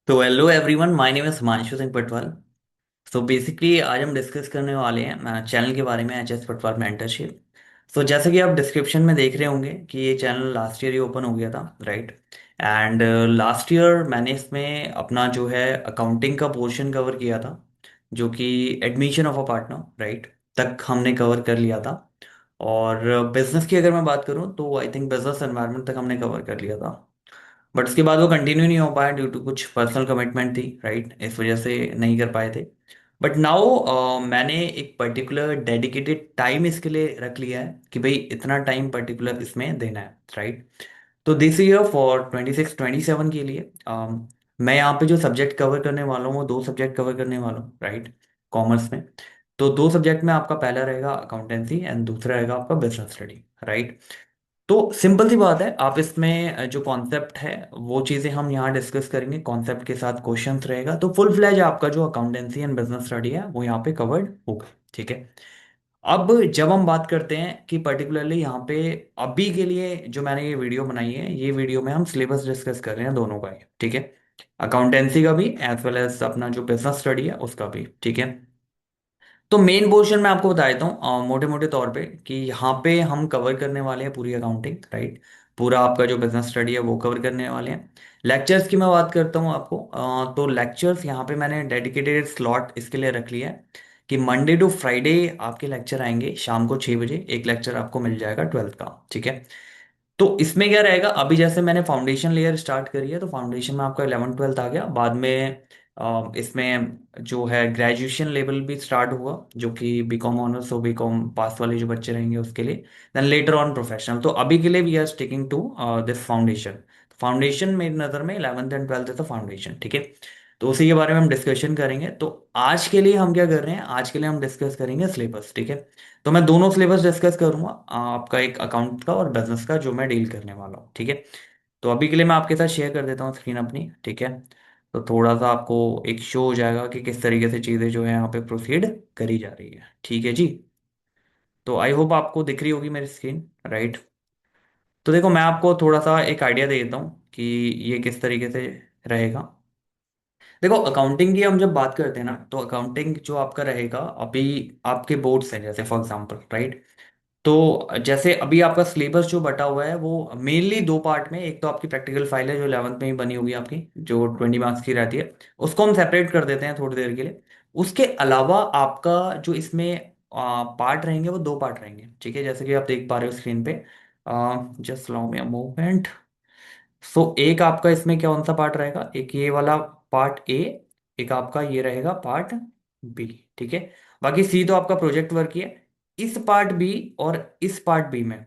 तो hello everyone, my name is Himanshu Singh Patwal. So basically आज हम डिस्कस करने वाले हैं चैनल के बारे में, एच एस पटवाल मेंटरशिप। सो जैसे कि आप डिस्क्रिप्शन में देख रहे होंगे कि ये चैनल लास्ट ईयर ही ओपन हो गया था, राइट। एंड लास्ट ईयर मैंने इसमें अपना जो है अकाउंटिंग का पोर्शन कवर किया था, जो कि admission of a partner, right, तक हमने कवर कर लिया था। और बिजनेस की अगर मैं बात करूँ तो आई थिंक बिजनेस एनवायरनमेंट तक हमने कवर कर लिया था। बट उसके बाद वो कंटिन्यू नहीं हो पाया ड्यू टू कुछ पर्सनल कमिटमेंट थी, राइट, इस वजह से नहीं कर पाए थे। बट नाउ मैंने एक पर्टिकुलर डेडिकेटेड टाइम इसके लिए रख लिया है कि भाई इतना टाइम पर्टिकुलर इसमें देना है, राइट। तो दिस ईयर फॉर 26-27 के लिए मैं यहाँ पे जो सब्जेक्ट कवर करने वाला हूँ वो दो सब्जेक्ट कवर करने वाला हूँ, राइट, कॉमर्स में। तो दो सब्जेक्ट में आपका पहला रहेगा अकाउंटेंसी एंड दूसरा रहेगा आपका बिजनेस स्टडी, राइट। तो सिंपल सी बात है, आप इसमें जो कॉन्सेप्ट है वो चीज़ें हम यहाँ डिस्कस करेंगे, कॉन्सेप्ट के साथ क्वेश्चंस रहेगा, तो फुल फ्लैज आपका जो अकाउंटेंसी एंड बिजनेस स्टडी है वो यहाँ पे कवर्ड होगा, ठीक है। अब जब हम बात करते हैं कि पर्टिकुलरली यहाँ पे अभी के लिए जो मैंने ये वीडियो बनाई है, ये वीडियो में हम सिलेबस डिस्कस कर रहे हैं दोनों का ही, ठीक है। अकाउंटेंसी का भी एज वेल एज अपना जो बिजनेस स्टडी है उसका भी, ठीक है। तो मेन पोर्शन मैं आपको बता देता हूँ मोटे मोटे तौर पे कि यहाँ पे हम कवर करने वाले हैं पूरी अकाउंटिंग, राइट। पूरा आपका जो बिजनेस स्टडी है वो कवर करने वाले हैं। लेक्चर्स की मैं बात करता हूँ आपको, तो लेक्चर्स यहाँ पे मैंने डेडिकेटेड स्लॉट इसके लिए रख लिया है कि मंडे टू फ्राइडे आपके लेक्चर आएंगे शाम को 6 बजे। एक लेक्चर आपको मिल जाएगा 12th का, ठीक है। तो इसमें क्या रहेगा, अभी जैसे मैंने फाउंडेशन लेयर स्टार्ट करी है तो फाउंडेशन में आपका 11th 12th आ गया। बाद में इसमें जो है ग्रेजुएशन लेवल भी स्टार्ट हुआ, जो कि बीकॉम ऑनर्स और बीकॉम पास वाले जो बच्चे रहेंगे उसके लिए। Then later on professional. तो अभी के लिए we are sticking to this foundation. Foundation मेरी नज़र में 11th and 12th is the foundation, ठीक है। तो उसी के बारे में हम डिस्कशन करेंगे। तो आज के लिए हम क्या कर रहे हैं, आज के लिए हम डिस्कस करेंगे सिलेबस, ठीक है। तो मैं दोनों सिलेबस डिस्कस करूंगा, आपका एक अकाउंट का और बिजनेस का जो मैं डील करने वाला हूँ, ठीक है। तो अभी के लिए मैं आपके साथ शेयर कर देता हूँ स्क्रीन अपनी, ठीक है। तो थोड़ा सा आपको एक शो हो जाएगा कि किस तरीके से चीज़ें जो है यहाँ पे प्रोसीड करी जा रही है, ठीक है जी। तो आई होप आपको दिख रही होगी मेरी स्क्रीन, राइट। तो देखो मैं आपको थोड़ा सा एक आइडिया दे देता हूँ कि ये किस तरीके से रहेगा। देखो अकाउंटिंग की हम जब बात करते हैं ना, तो अकाउंटिंग जो आपका रहेगा अभी, आपके बोर्ड्स हैं जैसे फॉर एग्जांपल, राइट। तो जैसे अभी आपका सिलेबस जो बटा हुआ है वो मेनली दो पार्ट में, एक तो आपकी प्रैक्टिकल फाइल है जो 11th में ही बनी होगी आपकी, जो 20 मार्क्स की रहती है। उसको हम सेपरेट कर देते हैं थोड़ी देर के लिए। उसके अलावा आपका जो इसमें पार्ट रहेंगे वो दो पार्ट रहेंगे, ठीक है, जैसे कि आप देख पा रहे हो स्क्रीन पे। Just allow me a moment. So एक आपका इसमें क्या कौन सा पार्ट रहेगा, एक ये वाला पार्ट ए, एक आपका ये रहेगा पार्ट बी, ठीक है। बाकी सी तो आपका प्रोजेक्ट वर्क ही है। इस पार्ट बी और इस पार्ट बी में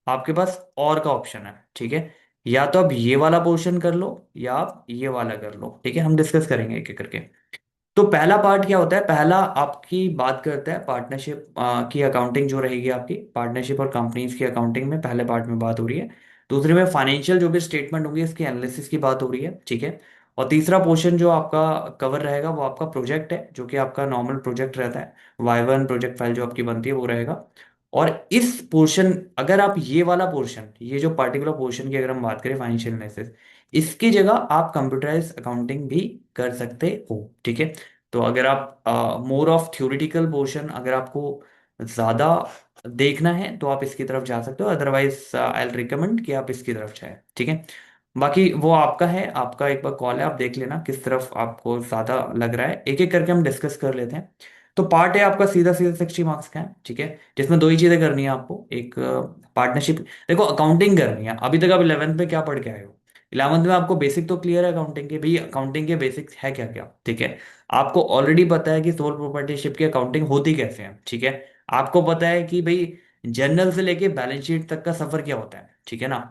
आपके पास और का ऑप्शन है, ठीक है। या तो आप ये वाला पोर्शन कर लो या आप ये वाला कर लो, ठीक है। हम डिस्कस करेंगे एक एक करके। तो पहला पार्ट क्या होता है, पहला आपकी बात करता है पार्टनरशिप की अकाउंटिंग जो रहेगी आपकी, पार्टनरशिप और कंपनीज की अकाउंटिंग में पहले पार्ट में बात हो रही है। दूसरे में फाइनेंशियल जो भी स्टेटमेंट होंगे इसकी एनालिसिस की बात हो रही है, ठीक है। और तीसरा पोर्शन जो आपका कवर रहेगा वो आपका प्रोजेक्ट है, जो कि आपका नॉर्मल प्रोजेक्ट रहता है। वाइवा प्रोजेक्ट फाइल जो आपकी बनती है वो रहेगा। और इस पोर्शन, अगर आप ये वाला पोर्शन, ये जो पर्टिकुलर पोर्शन की अगर हम बात करें फाइनेंशियल एनालिसिस, इसकी जगह आप कंप्यूटराइज अकाउंटिंग भी कर सकते हो, ठीक है। तो अगर आप मोर ऑफ थ्योरेटिकल पोर्शन अगर आपको ज़्यादा देखना है तो आप इसकी तरफ जा सकते हो, अदरवाइज आई विल रिकमेंड कि आप इसकी तरफ जाए, ठीक है। बाकी वो आपका है, आपका एक बार कॉल है, आप देख लेना किस तरफ आपको ज़्यादा लग रहा है, एक एक करके हम डिस्कस कर लेते हैं। तो पार्ट है आपका सीधा सीधा 60 मार्क्स का है, ठीक है, जिसमें दो ही चीज़ें करनी है आपको। एक पार्टनरशिप, देखो अकाउंटिंग करनी है। अभी तक आप 11th में क्या पढ़ के आए हो, 11th में आपको बेसिक तो क्लियर है अकाउंटिंग के, भाई अकाउंटिंग के बेसिक्स है क्या क्या, ठीक है। आपको ऑलरेडी पता है कि सोल प्रोप्राइटरशिप की अकाउंटिंग होती कैसे है, ठीक है। आपको पता है कि भाई जर्नल से लेके बैलेंस शीट तक का सफर क्या होता है, ठीक है ना।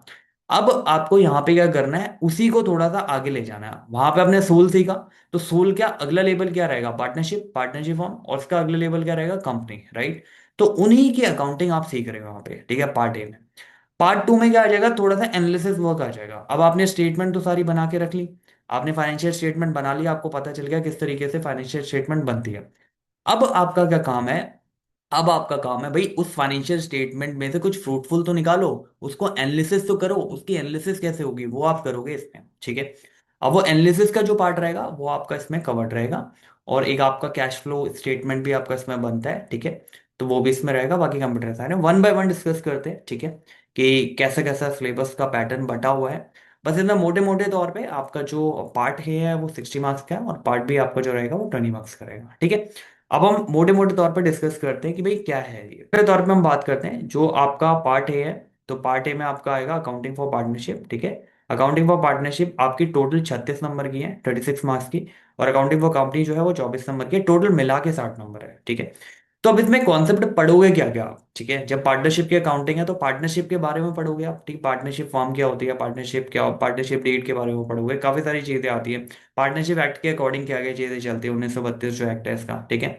अब आपको यहाँ पे क्या करना है, उसी को थोड़ा सा आगे ले जाना है। वहां पे आपने सोल सीखा, तो सोल क्या अगला लेवल क्या रहेगा, पार्टनरशिप, पार्टनरशिप फॉर्म, और उसका अगला लेवल क्या रहेगा, कंपनी, राइट। तो उन्हीं की अकाउंटिंग आप सीख रहे हो वहां पे, ठीक है, पार्ट ए में। पार्ट टू में क्या आ जाएगा, थोड़ा सा एनालिसिस वर्क आ जाएगा। अब आपने स्टेटमेंट तो सारी बना के रख ली, आपने फाइनेंशियल स्टेटमेंट बना लिया, आपको पता चल गया किस तरीके से फाइनेंशियल स्टेटमेंट बनती है। अब आपका क्या काम है, अब आपका काम है भाई उस फाइनेंशियल स्टेटमेंट में से कुछ फ्रूटफुल तो निकालो, उसको एनालिसिस तो करो, उसकी एनालिसिस कैसे होगी वो आप करोगे इसमें, ठीक है। अब वो एनालिसिस का जो पार्ट रहेगा वो आपका इसमें कवर्ड रहेगा, और एक आपका कैश फ्लो स्टेटमेंट भी आपका इसमें बनता है, ठीक है। तो वो भी इसमें रहेगा। बाकी कंप्यूटर साइंस में वन बाय वन डिस्कस करते हैं, ठीक है, कि कैसा कैसा सिलेबस का पैटर्न बटा हुआ है। बस इतना मोटे मोटे तौर पे आपका जो पार्ट है वो 60 मार्क्स का है, और पार्ट बी आपका जो रहेगा वो 20 मार्क्स का रहेगा, ठीक है। अब हम मोटे मोटे तौर पे डिस्कस करते हैं कि भाई क्या है ये। पहले तौर पे हम बात करते हैं जो आपका पार्ट ए है। तो पार्ट ए में आपका आएगा अकाउंटिंग फॉर पार्टनरशिप, ठीक है। अकाउंटिंग फॉर पार्टनरशिप आपकी टोटल 36 नंबर की है, 36 मार्क्स की। और अकाउंटिंग फॉर कंपनी जो है वो 24 नंबर की है, टोटल मिला के 60 नंबर है, ठीक है। तो अब इसमें कॉन्सेप्ट पढ़ोगे क्या क्या आप, ठीक है। जब पार्टनरशिप की अकाउंटिंग है तो पार्टनरशिप के बारे में पढ़ोगे आप, ठीक। पार्टनरशिप फॉर्म क्या होती है, पार्टनरशिप क्या, पार्टनरशिप डीड के बारे में पढ़ोगे, काफी सारी चीजें आती है। पार्टनरशिप एक्ट के अकॉर्डिंग क्या क्या चीजें चलती है, 1932 जो एक्ट है इसका, ठीक है।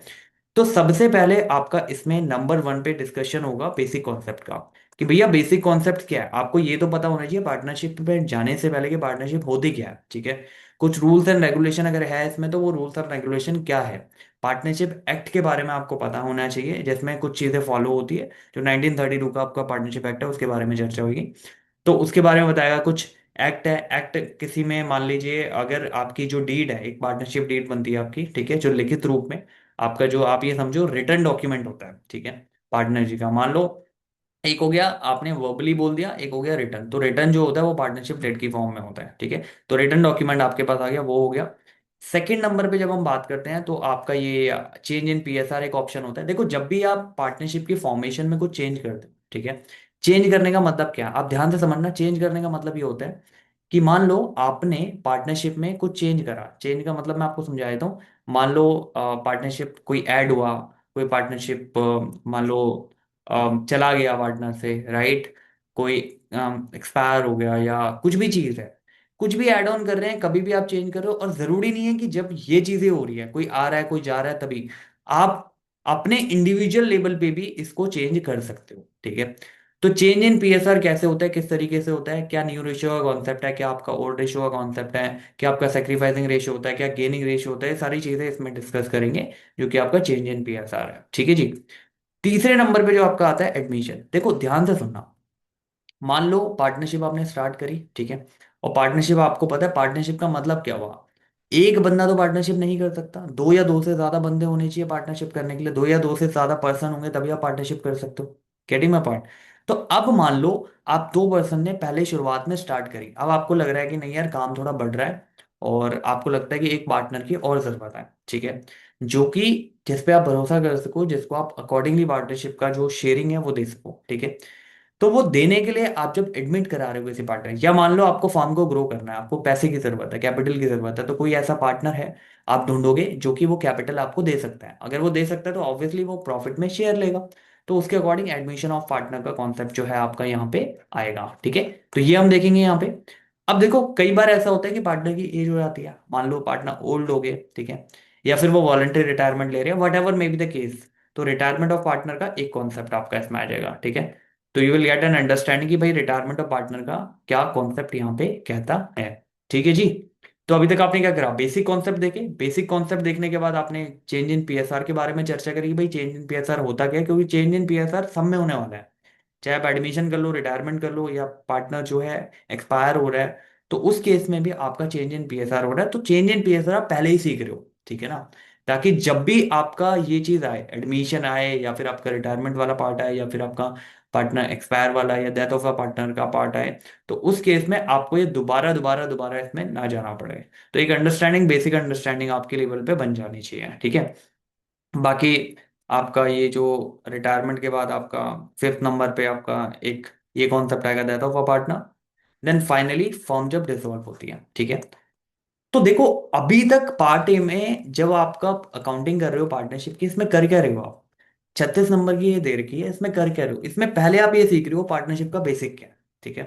तो सबसे पहले आपका इसमें नंबर वन पे डिस्कशन होगा बेसिक कॉन्सेप्ट का, कि भैया बेसिक कॉन्सेप्ट क्या है। आपको ये तो पता होना चाहिए पार्टनरशिप पे जाने से पहले कि पार्टनरशिप होती क्या है, ठीक है। कुछ रूल्स एंड रेगुलेशन अगर है इसमें तो वो रूल्स एंड रेगुलेशन क्या है। पार्टनरशिप एक्ट के बारे में आपको पता होना चाहिए, जिसमें कुछ चीजें फॉलो होती है। जो 1932 का आपका पार्टनरशिप एक्ट है उसके बारे में चर्चा होगी। तो उसके बारे में बताएगा कुछ। एक्ट है, एक्ट किसी में मान लीजिए अगर आपकी जो डीड है, एक पार्टनरशिप डीड बनती है आपकी, ठीक है, जो लिखित रूप में आपका, जो आप ये समझो रिटर्न डॉक्यूमेंट होता है, ठीक है। पार्टनर जी का मान लो, एक हो गया आपने वर्बली बोल दिया, एक हो गया रिटर्न। तो रिटर्न जो होता है वो पार्टनरशिप डेट की फॉर्म में होता है, ठीक है। तो रिटर्न डॉक्यूमेंट आपके पास आ गया, वो हो गया। सेकंड नंबर पे जब हम बात करते हैं तो आपका ये चेंज इन पीएसआर एक ऑप्शन होता है। देखो जब भी आप पार्टनरशिप की फॉर्मेशन में कुछ चेंज करते हो, ठीक है। चेंज करने का मतलब क्या है? आप ध्यान से समझना, चेंज करने का मतलब ये होता है कि मान लो आपने पार्टनरशिप में कुछ चेंज करा। चेंज का मतलब मैं आपको समझा देता हूँ। मान लो पार्टनरशिप कोई ऐड हुआ, कोई पार्टनरशिप मान लो चला गया पार्टनर से, राइट। कोई एक्सपायर हो गया या कुछ भी चीज़ है, कुछ भी ऐड ऑन कर रहे हैं, कभी भी आप चेंज कर रहे हो। और जरूरी नहीं है कि जब ये चीजें हो रही है, कोई आ रहा है कोई जा रहा है तभी आप अपने इंडिविजुअल लेवल पे भी इसको चेंज कर सकते हो, ठीक है। तो चेंज इन पीएसआर कैसे होता है, किस तरीके से होता है, क्या न्यू रेशियो का कॉन्सेप्ट है, क्या आपका ओल्ड रेशियो का कॉन्सेप्ट है, क्या आपका सेक्रीफाइसिंग रेशियो होता है, क्या गेनिंग रेशियो होता है, ये सारी चीजें इसमें डिस्कस करेंगे, जो कि आपका चेंज इन पीएसआर है, ठीक है जी। तीसरे नंबर पे जो आपका आता है एडमिशन, देखो ध्यान से सुनना। मान लो पार्टनरशिप आपने स्टार्ट करी, ठीक है। और पार्टनरशिप, आपको पता है पार्टनरशिप का मतलब क्या हुआ। एक बंदा तो पार्टनरशिप नहीं कर सकता, दो या दो से ज्यादा बंदे होने चाहिए पार्टनरशिप करने के लिए, दो या दो से ज्यादा पर्सन होंगे तभी आप पार्टनरशिप कर सकते हो। Getting my point. तो अब मान लो आप दो पर्सन ने पहले शुरुआत में स्टार्ट करी, अब आपको लग रहा है कि नहीं यार काम थोड़ा बढ़ रहा है, और आपको लगता है कि एक पार्टनर की और जरूरत है, ठीक है। जो कि जिस पे आप भरोसा कर सको, जिसको आप अकॉर्डिंगली पार्टनरशिप का जो शेयरिंग है वो दे सको, ठीक है। तो वो देने के लिए आप जब एडमिट करा रहे हो किसी पार्टनर, या मान लो आपको फॉर्म को ग्रो करना है, आपको पैसे की जरूरत है, कैपिटल की जरूरत है, तो कोई ऐसा पार्टनर है आप ढूंढोगे जो कि वो कैपिटल आपको दे सकता है। अगर वो दे सकता है तो ऑब्वियसली वो प्रॉफिट में शेयर लेगा। तो उसके अकॉर्डिंग एडमिशन ऑफ पार्टनर का कॉन्सेप्ट जो है आपका यहाँ पे आएगा, ठीक है। तो ये हम देखेंगे यहाँ पे। अब देखो कई बार ऐसा होता है कि पार्टनर की एज हो जाती है, मान लो पार्टनर ओल्ड हो गए, ठीक है, या फिर वो वॉलंटरी रिटायरमेंट ले रहे हैं, what ever may be the case. तो रिटायरमेंट ऑफ पार्टनर का एक कॉन्सेप्ट आपका इसमें आ जाएगा, ठीक है। तो you will get an understanding कि भाई रिटायरमेंट ऑफ पार्टनर का क्या कॉन्सेप्ट यहाँ पे कहता है, ठीक है जी। तो अभी तक आपने क्या करा, बेसिक कॉन्सेप्ट देखे। बेसिक कॉन्सेप्ट देखने के बाद आपने चेंज इन पीएसआर के बारे में चर्चा करी कि भाई चेंज इन पीएसआर होता क्या है, क्योंकि चेंज इन पीएसआर सब में होने वाला है। चाहे आप एडमिशन कर लो, रिटायरमेंट कर लो, या पार्टनर जो है एक्सपायर हो रहा है, तो उस केस में भी आपका चेंज इन पीएसआर हो रहा है। तो चेंज इन पीएसआर आप पहले ही सीख रहे हो, ठीक है ना। ताकि जब भी आपका ये चीज आए, एडमिशन आए, या फिर आपका रिटायरमेंट वाला पार्ट आए, या फिर आपका पार्टनर एक्सपायर वाला या डेथ ऑफ अ पार्टनर का पार्ट आए, तो उस केस में आपको ये दोबारा दोबारा दोबारा इसमें ना जाना पड़े। तो एक अंडरस्टैंडिंग, बेसिक अंडरस्टैंडिंग आपके लेवल पे बन जानी चाहिए, ठीक है। बाकी आपका ये जो रिटायरमेंट के बाद आपका फिफ्थ नंबर पे आपका एक ये कॉन्सेप्ट आएगा, death of a partner. Then finally firm जब डिसॉल्व होती है, ठीक है। तो देखो अभी तक पार्ट ए में जब आपका अकाउंटिंग कर रहे हो पार्टनरशिप की, इसमें कर क्या रहे हो आप। 36 नंबर की ये दे रखी है, इसमें कर क्या रहे हो, इसमें पहले आप ये सीख रहे हो पार्टनरशिप का बेसिक क्या है, ठीक है।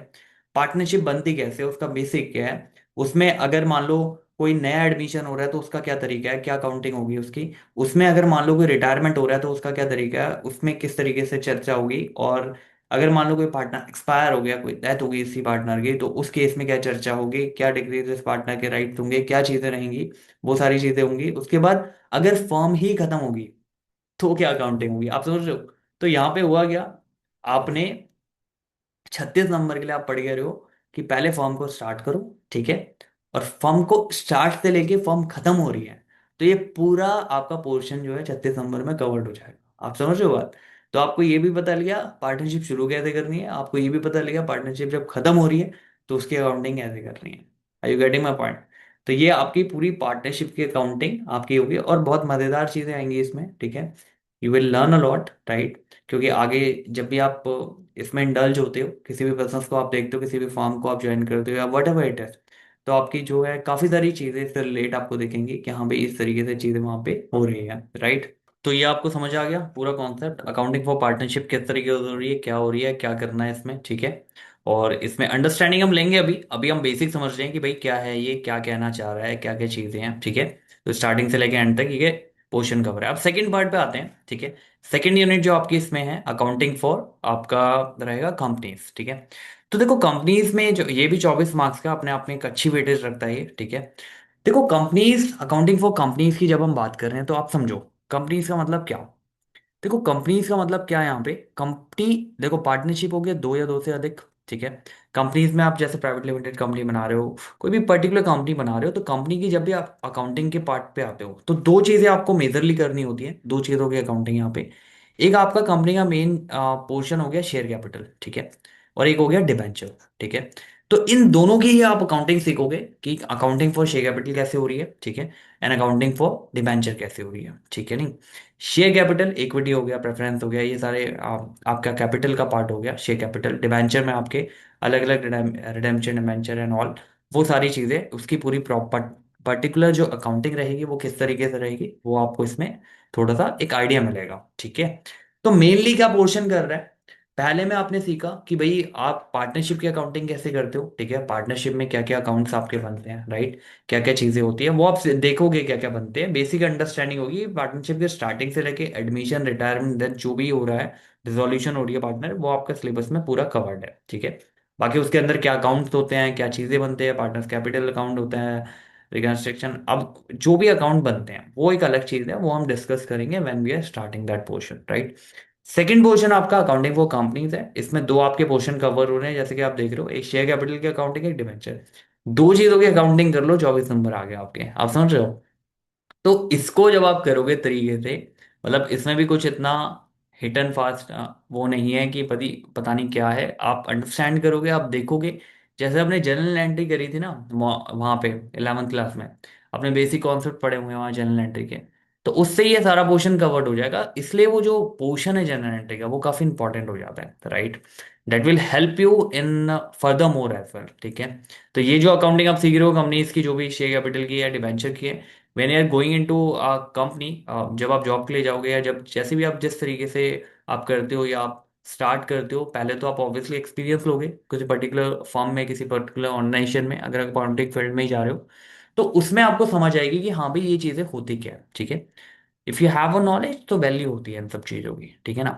पार्टनरशिप बनती कैसे है, उसका बेसिक क्या है। उसमें अगर मान लो कोई नया एडमिशन हो रहा है तो उसका क्या तरीका है, क्या काउंटिंग होगी उसकी। उसमें अगर मान लो कोई रिटायरमेंट हो रहा है तो उसका क्या तरीका है, उसमें किस तरीके से चर्चा होगी। और अगर मान लो कोई पार्टनर एक्सपायर हो गया, कोई डेथ हो गई इसी पार्टनर की, तो उस केस में क्या चर्चा होगी, क्या डिक्रीज इस पार्टनर के राइट्स होंगे, क्या चीजें रहेंगी, वो सारी चीजें होंगी। उसके बाद अगर फर्म ही खत्म होगी तो क्या अकाउंटिंग होगी, आप समझ रहे हो। तो यहाँ पे हुआ क्या, आपने 36 नंबर के लिए आप पढ़ गए रहे हो कि पहले फॉर्म को स्टार्ट करो, ठीक है। और फर्म को स्टार्ट से लेके फर्म खत्म हो रही है, तो ये पूरा आपका पोर्शन जो है 36 नंबर में कवर्ड हो जाएगा। आप समझ रहे हो बात? तो आपको ये भी पता लग गया पार्टनरशिप शुरू कैसे करनी है, आपको ये भी पता लग गया पार्टनरशिप जब खत्म हो रही है तो उसकी अकाउंटिंग कैसे करनी है। Are you getting my point? तो ये आपकी पूरी पार्टनरशिप की अकाउंटिंग आपकी होगी, और बहुत मजेदार चीजें आएंगी इसमें, ठीक है। You will learn a lot, right? क्योंकि आगे जब भी आप इसमें इंडल्ज होते हो, किसी भी बिजनेस को आप देखते हो, किसी भी फॉर्म को आप ज्वाइन करते हो या वट एवर इट इज, तो आपकी जो है काफी सारी चीजें इससे रिलेट आपको दिखेंगी कि हाँ भाई इस तरीके से चीजें वहां पे हो रही है, राइट? तो ये आपको समझ आ गया पूरा कॉन्सेप्ट, अकाउंटिंग फॉर पार्टनरशिप किस तरीके से हो रही है, क्या हो रही है, क्या करना है इसमें, ठीक है। और इसमें अंडरस्टैंडिंग हम लेंगे, अभी अभी हम बेसिक समझ रहे हैं कि भाई क्या है ये, क्या कहना चाह रहा है, क्या क्या चीजें हैं, ठीक है। तो स्टार्टिंग से लेके एंड तक ये पोर्शन कवर है। अब सेकंड पार्ट पे आते हैं, ठीक है। सेकंड यूनिट जो आपकी इसमें है अकाउंटिंग फॉर आपका रहेगा कंपनीज, ठीक है। तो देखो कंपनीज में जो ये भी 24 मार्क्स का अपने आप में एक अच्छी वेटेज रखता है ये, ठीक है। देखो कंपनीज, अकाउंटिंग फॉर कंपनीज की जब हम बात कर रहे हैं तो आप समझो कंपनीज का मतलब क्या। देखो कंपनीज का मतलब क्या है यहाँ पे, कंपनी, देखो पार्टनरशिप हो गया दो या दो से अधिक, ठीक है। कंपनीज में आप जैसे प्राइवेट लिमिटेड कंपनी बना रहे हो, कोई भी पर्टिकुलर कंपनी बना रहे हो, तो कंपनी की जब भी आप अकाउंटिंग के पार्ट पे आते हो तो दो चीजें आपको मेजरली करनी होती है, दो चीजों की अकाउंटिंग यहाँ पे। एक आपका कंपनी का मेन पोर्शन हो गया शेयर कैपिटल, ठीक है। और एक हो गया डिबेंचर, ठीक है। तो इन दोनों की ही आप अकाउंटिंग सीखोगे कि अकाउंटिंग फॉर शेयर कैपिटल कैसे हो रही है, ठीक है। एंड अकाउंटिंग फॉर डिबेंचर कैसे हो रही है, ठीक है नहीं। शेयर कैपिटल इक्विटी हो गया, प्रेफरेंस हो गया, ये सारे आपका कैपिटल का पार्ट हो गया शेयर कैपिटल। डिबेंचर में आपके अलग अलग रिडेम्पशन डिबेंचर एंड ऑल, वो सारी चीजें उसकी पूरी प्रॉपर पर्टिकुलर जो अकाउंटिंग रहेगी वो किस तरीके से रहेगी वो आपको इसमें थोड़ा सा एक आइडिया मिलेगा, ठीक है। तो मेनली क्या पोर्शन कर रहा है, पहले में आपने सीखा कि भाई आप पार्टनरशिप की अकाउंटिंग कैसे करते हो, ठीक है। पार्टनरशिप में क्या क्या अकाउंट्स आपके बनते हैं, राइट? क्या क्या चीजें होती है वो आप देखोगे, क्या क्या बनते हैं, बेसिक अंडरस्टैंडिंग होगी पार्टनरशिप के स्टार्टिंग से लेके एडमिशन, रिटायरमेंट, डेथ, जो भी हो रहा है, डिसोल्यूशन हो रही है पार्टनर, वो आपका सिलेबस में पूरा कवर्ड है, ठीक है। बाकी उसके अंदर क्या अकाउंट्स होते हैं, क्या चीजें बनते हैं, पार्टनर्स कैपिटल अकाउंट होता है, रिकंस्ट्रक्शन, अब जो भी अकाउंट बनते हैं वो एक अलग चीज है, वो हम डिस्कस करेंगे when we are starting that portion, right? Second portion आपका अकाउंटिंग फॉर कंपनीज है, इसमें दो आपके पोर्शन कवर हो रहे हैं जैसे कि आप देख रहे हो, एक शेयर कैपिटल की अकाउंटिंग, एक डिबेंचर। दो चीजों की अकाउंटिंग कर लो, 24 नंबर आ गए आपके, आप समझ रहे हो? तो इसको जब आप करोगे तरीके से, मतलब इसमें भी कुछ इतना हिट एंड फास्ट वो नहीं है कि पता नहीं क्या है, आप अंडरस्टैंड करोगे, आप देखोगे। जैसे आपने जनरल एंट्री करी थी ना वहाँ पे 11th क्लास में, आपने बेसिक कॉन्सेप्ट पढ़े हुए हैं वहाँ जनरल एंट्री के, तो उससे ये सारा पोर्शन कवर्ड हो जाएगा, इसलिए वो जो पोर्शन है जनरल एंट्री का वो काफी इंपॉर्टेंट हो जाता है, right? That will help you in further more as well, ठीक है। तो ये जो अकाउंटिंग आप सीख रहे हो कंपनीज की, जो भी शेयर कैपिटल की या डिबेंचर की है, when you are going into company, जब आप जॉब के लिए जाओगे या जब जैसे भी आप जिस तरीके से आप करते हो या आप स्टार्ट करते हो, पहले तो आप ऑब्वियसली एक्सपीरियंस लोगे किसी पर्टिकुलर फर्म में, किसी पर्टिकुलर ऑर्गेनाइजेशन में, अगर आप अकाउंटिंग फील्ड में ही जा रहे हो तो उसमें आपको समझ आएगी कि हाँ भाई ये चीज़ें होती क्या है, ठीक है। If you have a knowledge तो वैल्यू होती है इन सब चीज़ों की, ठीक है ना।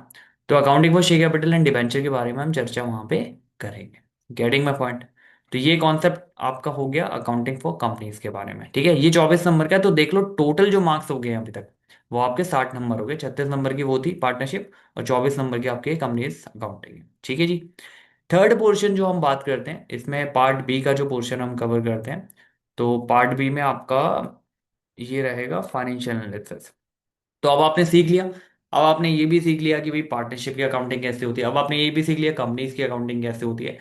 तो accounting for share capital and debenture के बारे में हम चर्चा वहाँ पे करेंगे, गेटिंग माई पॉइंट? तो ये कॉन्सेप्ट आपका हो गया अकाउंटिंग फॉर कंपनीज के बारे में, ठीक है। ये 24 नंबर का है, तो देख लो टोटल जो मार्क्स हो गए हैं अभी तक वो आपके 60 नंबर हो गए। 36 नंबर की वो थी पार्टनरशिप, और 24 नंबर की आपके कंपनीज अकाउंटिंग है, ठीक है जी। थर्ड पोर्शन जो हम बात करते हैं इसमें पार्ट बी का जो पोर्शन हम कवर करते हैं, तो पार्ट बी में आपका ये रहेगा फाइनेंशियल एनालिसिस। तो अब आपने सीख लिया, अब आपने ये भी सीख लिया कि भाई पार्टनरशिप की अकाउंटिंग कैसे होती है, अब आपने ये भी सीख लिया कंपनीज की अकाउंटिंग कैसे होती है।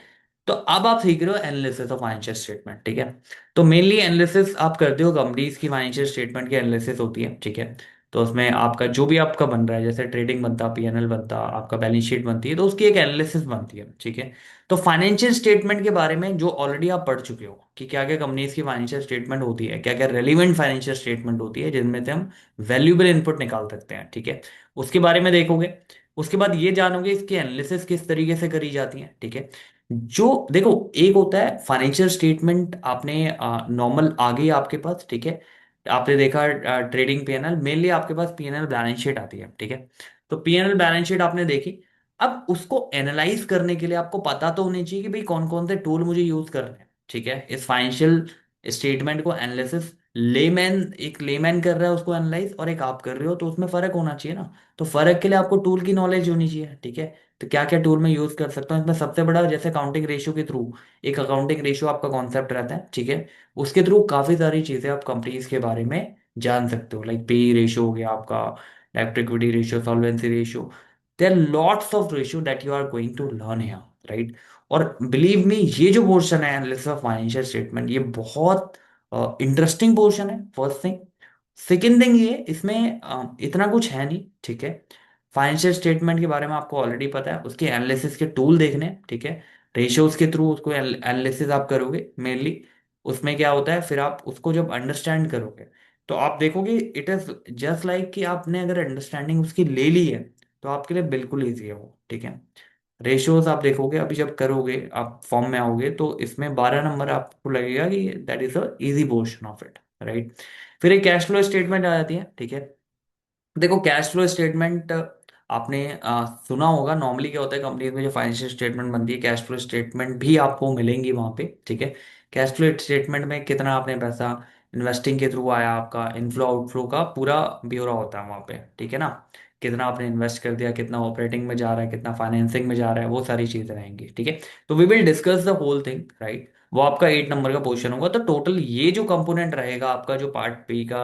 तो अब आप सीख रहे हो एनालिसिस ऑफ फाइनेंशियल स्टेटमेंट, ठीक है। तो मेनली एनालिसिस आप करते हो कंपनीज की फाइनेंशियल स्टेटमेंट की एनालिसिस होती है, ठीक है। तो उसमें आपका जो भी आपका बन रहा है, जैसे ट्रेडिंग बनता, पीएनएल बनता, आपका बैलेंस शीट बनती है, तो उसकी एक एनालिसिस बनती है, ठीक है। तो फाइनेंशियल स्टेटमेंट के बारे में जो ऑलरेडी आप पढ़ चुके हो कि क्या क्या कंपनीज की फाइनेंशियल स्टेटमेंट होती है, क्या क्या रेलिवेंट फाइनेंशियल स्टेटमेंट होती है जिनमें से हम वैल्यूएबल इनपुट निकाल सकते हैं, ठीक है। उसके बारे में देखोगे, उसके बाद ये जानोगे इसकी एनालिसिस किस तरीके से करी जाती है, ठीक है। जो देखो एक होता है फाइनेंशियल स्टेटमेंट, आपने नॉर्मल आ गई आपके पास, ठीक है। आपने देखा ट्रेडिंग पीएनएल, मेनली आपके पास पीएनएल बैलेंस शीट आती है, ठीक है। तो पीएनएल बैलेंस शीट आपने देखी, अब उसको एनालाइज करने के लिए आपको पता तो होनी चाहिए कि भाई कौन कौन से टूल मुझे यूज करने हैं, ठीक है, इस फाइनेंशियल स्टेटमेंट को एनालिसिस। लेमैन, एक लेमैन कर रहा है उसको एनालाइज और एक आप कर रहे हो, तो उसमें फर्क होना चाहिए ना। तो फर्क के लिए आपको टूल की नॉलेज होनी चाहिए, ठीक है। तो क्या क्या टूल मैं यूज कर सकता हूँ इसमें? सबसे बड़ा जैसे अकाउंटिंग रेशियो के थ्रू, एक अकाउंटिंग रेशियो आपका कॉन्सेप्ट रहता है, ठीक है। उसके थ्रू काफी सारी चीजें आप कंपनीज के बारे में जान सकते हो, लाइक पी रेशियो हो गया आपका, डेब्ट equity ratio, solvency ratio. There are lots of ratio that you are going to learn here, right. और बिलीव मी, ये जो पोर्शन है एनालिसिस ऑफ फाइनेंशियल स्टेटमेंट, ये बहुत इंटरेस्टिंग पोर्शन है, फर्स्ट थिंग। सेकेंड थिंग, ये इसमें इतना कुछ है नहीं, ठीक है। फाइनेंशियल स्टेटमेंट के बारे में आपको ऑलरेडी पता है, उसके एनालिसिस के टूल देखने हैं, ठीक है। रेशियोज के थ्रू उसको एनालिसिस आप करोगे मेनली। उसमें क्या होता है, फिर आप उसको जब अंडरस्टैंड करोगे तो आप देखोगे इट इज जस्ट लाइक कि आपने अगर अंडरस्टैंडिंग उसकी ले ली है तो आपके लिए बिल्कुल ईजी है वो, ठीक है। रेशियोज आप देखोगे अभी जब करोगे, आप फॉर्म में आओगे तो इसमें 12 नंबर आपको लगेगा कि that is a easy portion of it, right. फिर एक कैश फ्लो स्टेटमेंट आ जाती है, ठीक है। देखो कैश फ्लो स्टेटमेंट आपने सुना होगा, नॉर्मली क्या होता है कंपनी में जो फाइनेंशियल स्टेटमेंट बनती है, कैश फ्लो स्टेटमेंट भी आपको मिलेंगी वहां पे, ठीक है। कैश फ्लो स्टेटमेंट में कितना आपने पैसा इन्वेस्टिंग के थ्रू आया, आपका इनफ्लो आउटफ्लो का पूरा ब्यौरा होता है वहां पे, ठीक है ना। कितना आपने इन्वेस्ट कर दिया, कितना ऑपरेटिंग में जा रहा है, कितना फाइनेंसिंग में जा रहा है, वो सारी चीजें रहेंगी, ठीक है। तो we will discuss the whole thing, right. वो आपका 8 नंबर का पोर्शन होगा। तो टोटल ये जो कंपोनेंट रहेगा आपका, जो पार्ट बी का